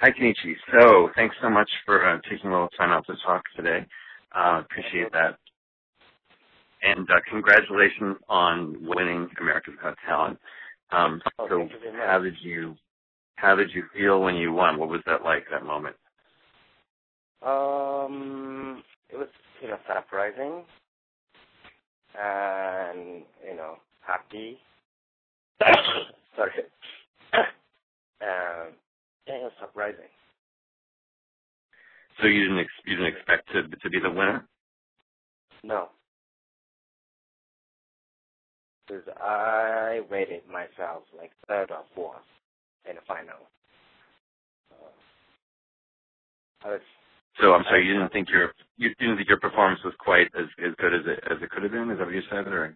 Hi, Kenichi. So, thanks so much for taking a little time out to talk today. Appreciate that. And congratulations on winning America's Got Talent. So, how did you feel when you won? What was that like, that moment? It was, surprising and, happy. Sorry. Yeah, it was surprising. So you didn't expect to be the winner? No. Because I rated myself like third or fourth in the final. So I'm sorry, you didn't think your performance was quite as good as it could have been? Is that what you said, or?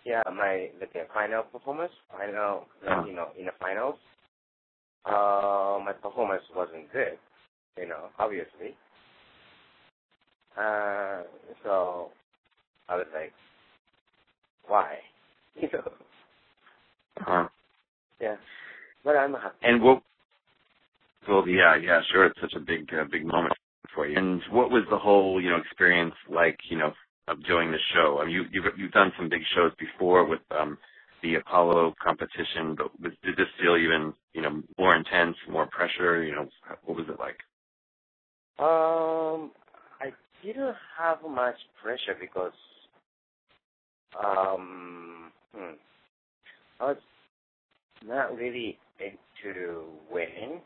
Yeah, my final performance, in the finals, my performance wasn't good, obviously. So I was like, why? Yeah, but I'm happy. And what? Well, yeah, sure. It's such a big moment for you. And what was the whole, experience like, of doing the show? I mean, you've done some big shows before with the Apollo competition, but did this feel even, more intense, more pressure? What was it like? I didn't have much pressure because I was not really into winning.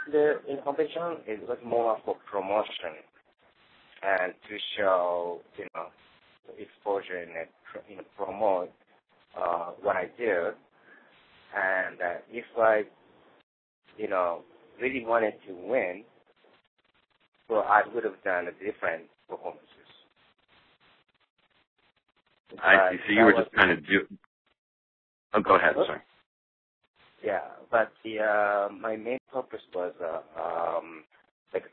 In competition, it was more for promotion and to show, exposure and promote what I do. And if I, really wanted to win, so I would have done different performances. I see. So you were just kind of Oh, go ahead. Sorry. Yeah, but my main purpose was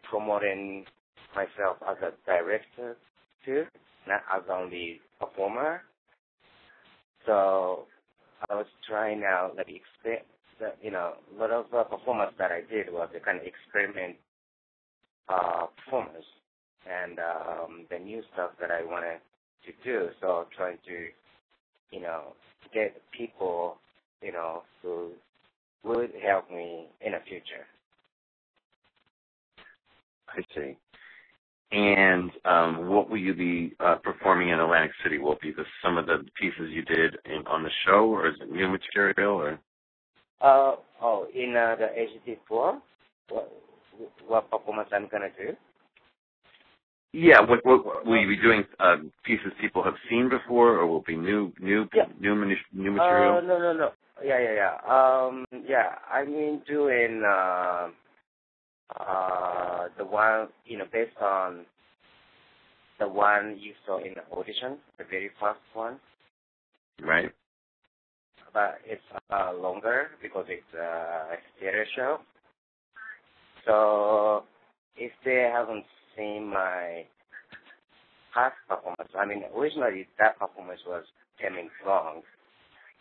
promoting myself as a director too, not as only performer. So I was trying out a lot of performance that I did was the kind of experiment performance and the new stuff that I wanted to do. So trying to, get people, who would help me in the future. I see. And what will you be performing in Atlantic City? Will it be some of the pieces you did on the show, or is it new material? Or in the HT tour, what performance I'm gonna do? Yeah, what will you be doing? Pieces people have seen before, or will it be new material? No. Yeah. I mean doing the one based on the one you saw in the audition, the very first one. Right. But it's longer because it's a theater show. So if they haven't seen my past performance, I mean originally that performance was 10 minutes long.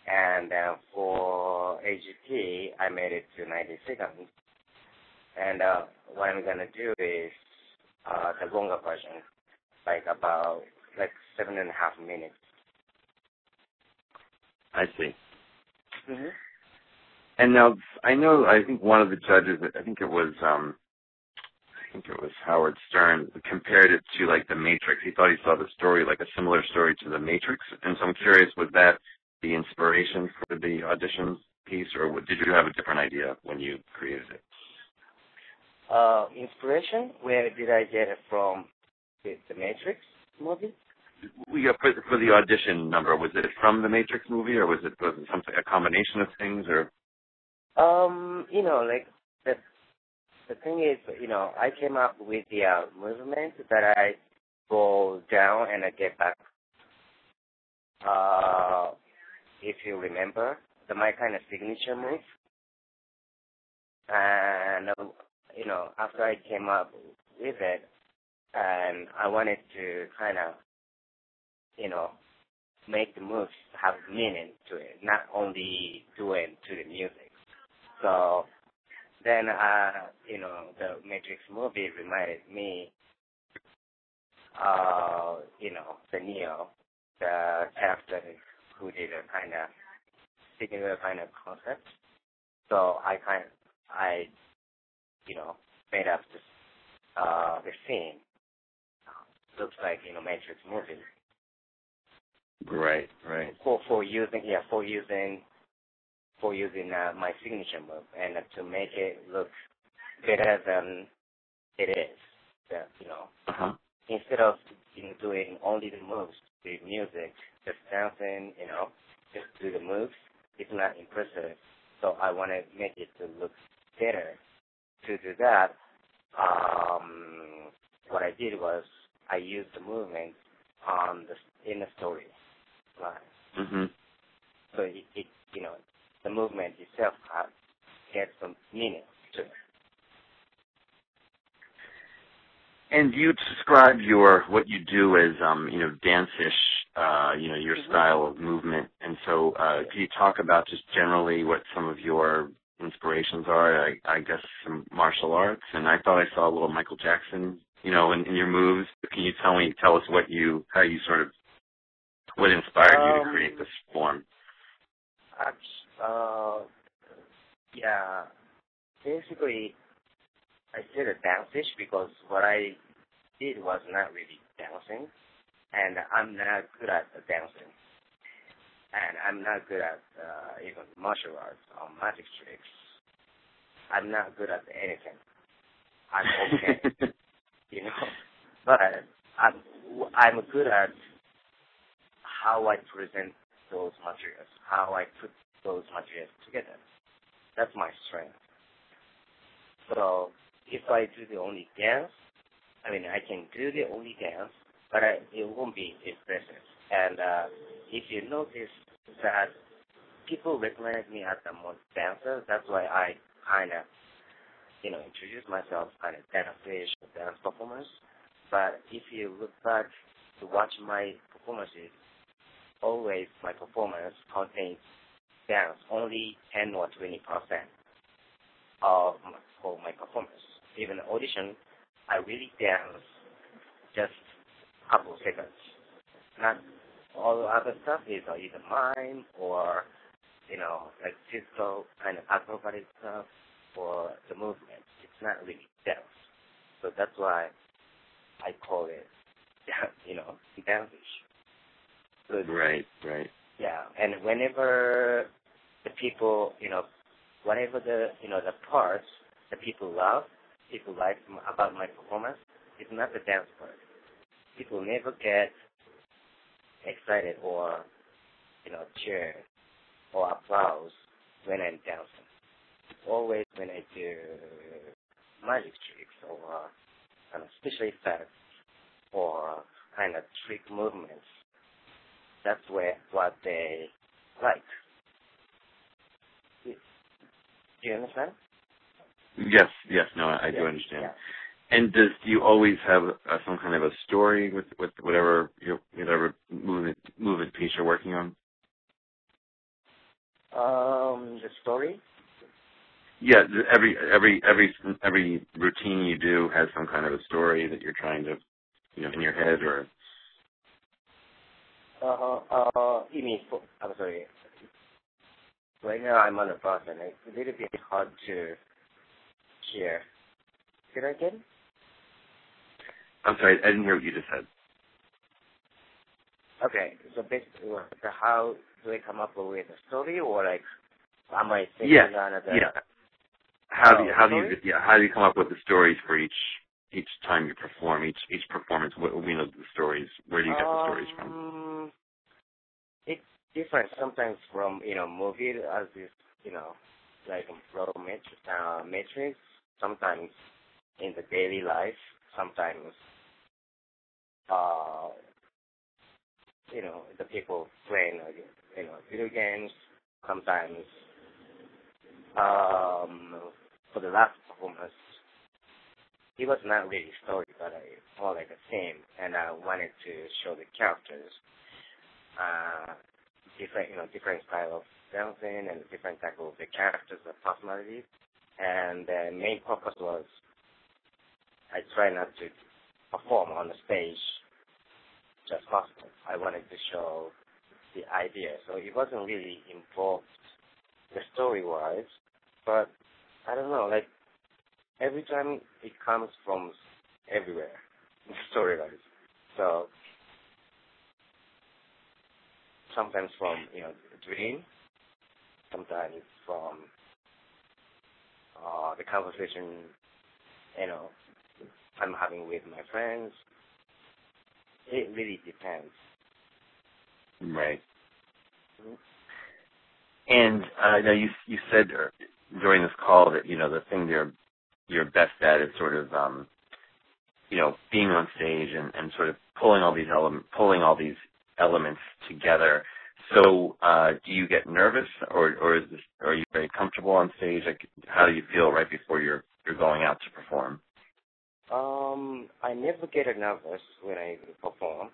And for AGT, I made it to 90 seconds. And what I'm going to do is the longer version, about 7.5 minutes. I see. Mm-hmm. And now, I think one of the judges, I think it was Howard Stern, compared it to The Matrix. He thought he saw the story like a similar story to The Matrix. And so I'm curious, was that the inspiration for the audition piece, or did you have a different idea when you created it? Inspiration? Where did I get it from? The Matrix movie? For the audition number, was it from the Matrix movie, or was it something, a combination of things, or? The thing is, I came up with the movement that I go down and I get back. If you remember, my kind of signature move. And, after I came up with it, and I wanted to kind of, make the moves have meaning to it, not only do it to the music. So then, the Matrix movie reminded me, the Neo, the character who did a kind of similar kind of concept. So I made up the scene. Looks like, Matrix movie. Right. For using my signature move and to make it look better than it is. Instead of doing only the moves, the music, just dancing, just do the moves, it's not impressive. So I want to make it to look better. To do that, what I did was I used the movement in the story line. Mm-hmm. So it the movement itself gets some meaning to it. And you describe what you do as dance-ish, your style of movement. And so, can you talk about just generally what some of your inspirations are? I guess some martial arts. And I thought I saw a little Michael Jackson, in your moves. Can you tell us what inspired you to create this form? Yeah. Basically, I did a dance-ish because what I did was not really dancing, and I'm not good at dancing, and I'm not good at even martial arts or magic tricks. I'm not good at anything. I'm okay, but I'm good at how I present those materials, how I put those materials together. That's my strength. So if I do the only dance, I can do the only dance, but it won't be expressive. And if you notice that people recognize me as a more dancer, that's why I kind of, introduce myself kind of dance performance. But if you look back to watch my performances, always my performance contains dance, only 10 or 20% for my performance. Even audition, I really dance just a couple seconds. Not all the other stuff is either mime or, like physical kind of acrobatic stuff or the movement. It's not really dance. So that's why I call it, dance-ish. So, Right. Yeah, and whenever the people, whatever the parts that people like about my performance, it's not the dance part. People never get excited or, cheer or applause when I'm dancing. It's always when I do magic tricks or special effects or kind of trick movements. That's what they like. Do you understand? Yes. No, I do understand. Yeah. And do you always have some kind of a story with whatever movement piece you're working on? The story? Yeah, every routine you do has some kind of a story that you're trying to, in your head or. You mean? I'm sorry. Right now I'm on the bus and it's a little bit hard to hear. Say that again? I'm sorry, I didn't hear what you just said. Okay, so basically, how do I come up with a story, or like, am I thinking on it? Yeah. How do you come up with the stories for each time you perform, each performance? We know the stories. Where do you get the stories from? It's different sometimes from movie as this like Roto Matrix. Sometimes in the daily life. Sometimes the people playing video games. Sometimes for the last performance, it was not really a story, but more like a theme, and I wanted to show the characters different style of dancing and different type of the characters, the personalities. And the main purpose was I try not to perform on the stage just possible. I wanted to show the idea. So it wasn't really involved the story-wise, but I don't know, like every time it comes from everywhere, story-wise. So sometimes from, a dream, sometimes from the conversation, I'm having with my friends. It really depends. Right. And I know you said during this call that the thing you're best at is sort of being on stage and sort of pulling all these elements together. So do you get nervous, or are you very comfortable on stage? Like, how do you feel right before you're going out to perform? I never get nervous when I perform.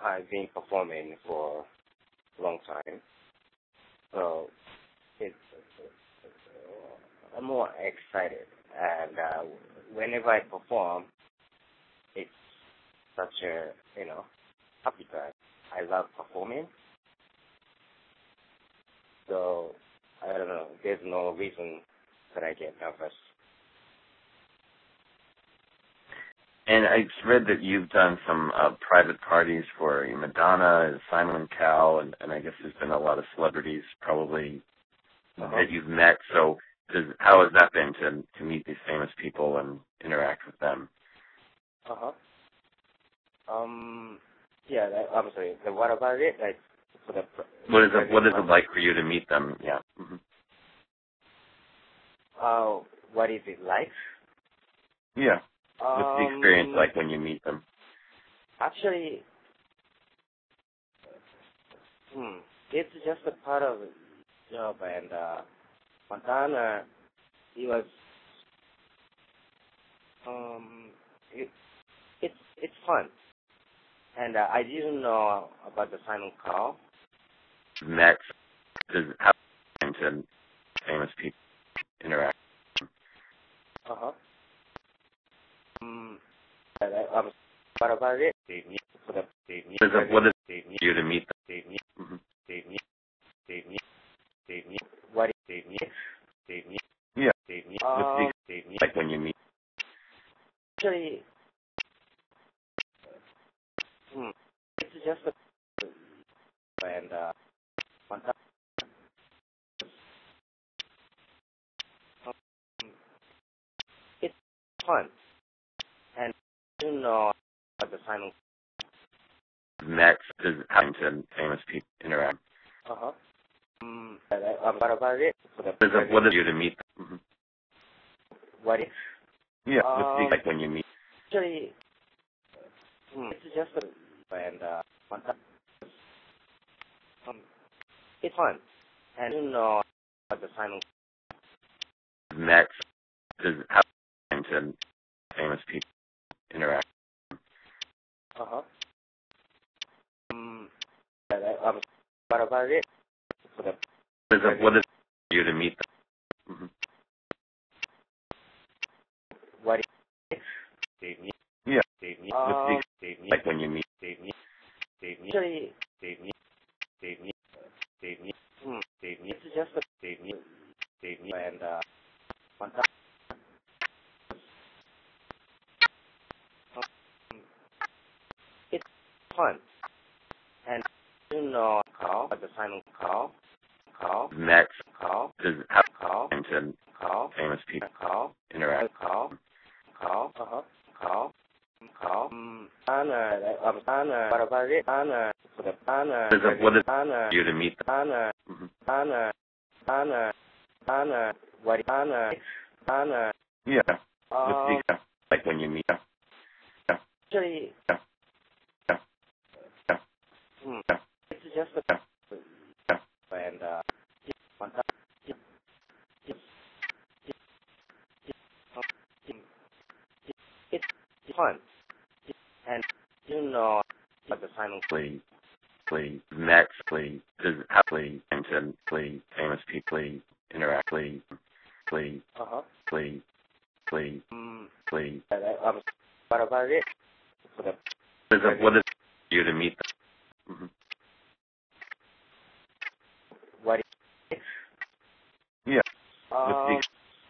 I've been performing for a long time, so I'm more excited. And whenever I perform, it's such a happy time. I love performing, so I don't know. There's no reason that I get nervous. And I read that you've done some private parties for Madonna, Simon & Cowell, and I guess there's been a lot of celebrities probably that you've met. So how has that been to meet these famous people and interact with them? Yeah, obviously. What about it? Like, what is it like for you to meet them? Yeah. What is it like? Yeah. What's the experience like when you meet them? Actually, it's just a part of the job, and Madonna, it was, it's fun, and I didn't know about the Simon Cowell. Met, how to famous people interact. What about it? What is it you to meet them? What is it? Yeah. What's the like when you meet? Actually, it's just a and it's fun, and you know about the Simon. Met, how to famous people interact. What about it? What is you to meet them? What is? Yeah. What's the like when you meet? Actually, it's just a and it's fun, and you know about the Simon. Met, how to famous people interact. What about it? What is you to meet them? What is? Yeah. What's the like when you meet? Actually, it's just a and it's fun, and you know about the Simon Cowell. Met, Cowell. how to famous people interact. What about it? What is you to meet them? What is? Yeah. What's the like when you meet them? Actually, it's just a and it's fun, and you know about the Simon. Met, how to famous people interact. Please, Uh-huh. please, please, please. What about it? For the What is it for you to meet them? Mm-hmm. what? Yeah.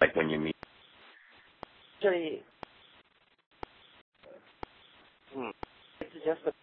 Like when you meet. Actually, it's just a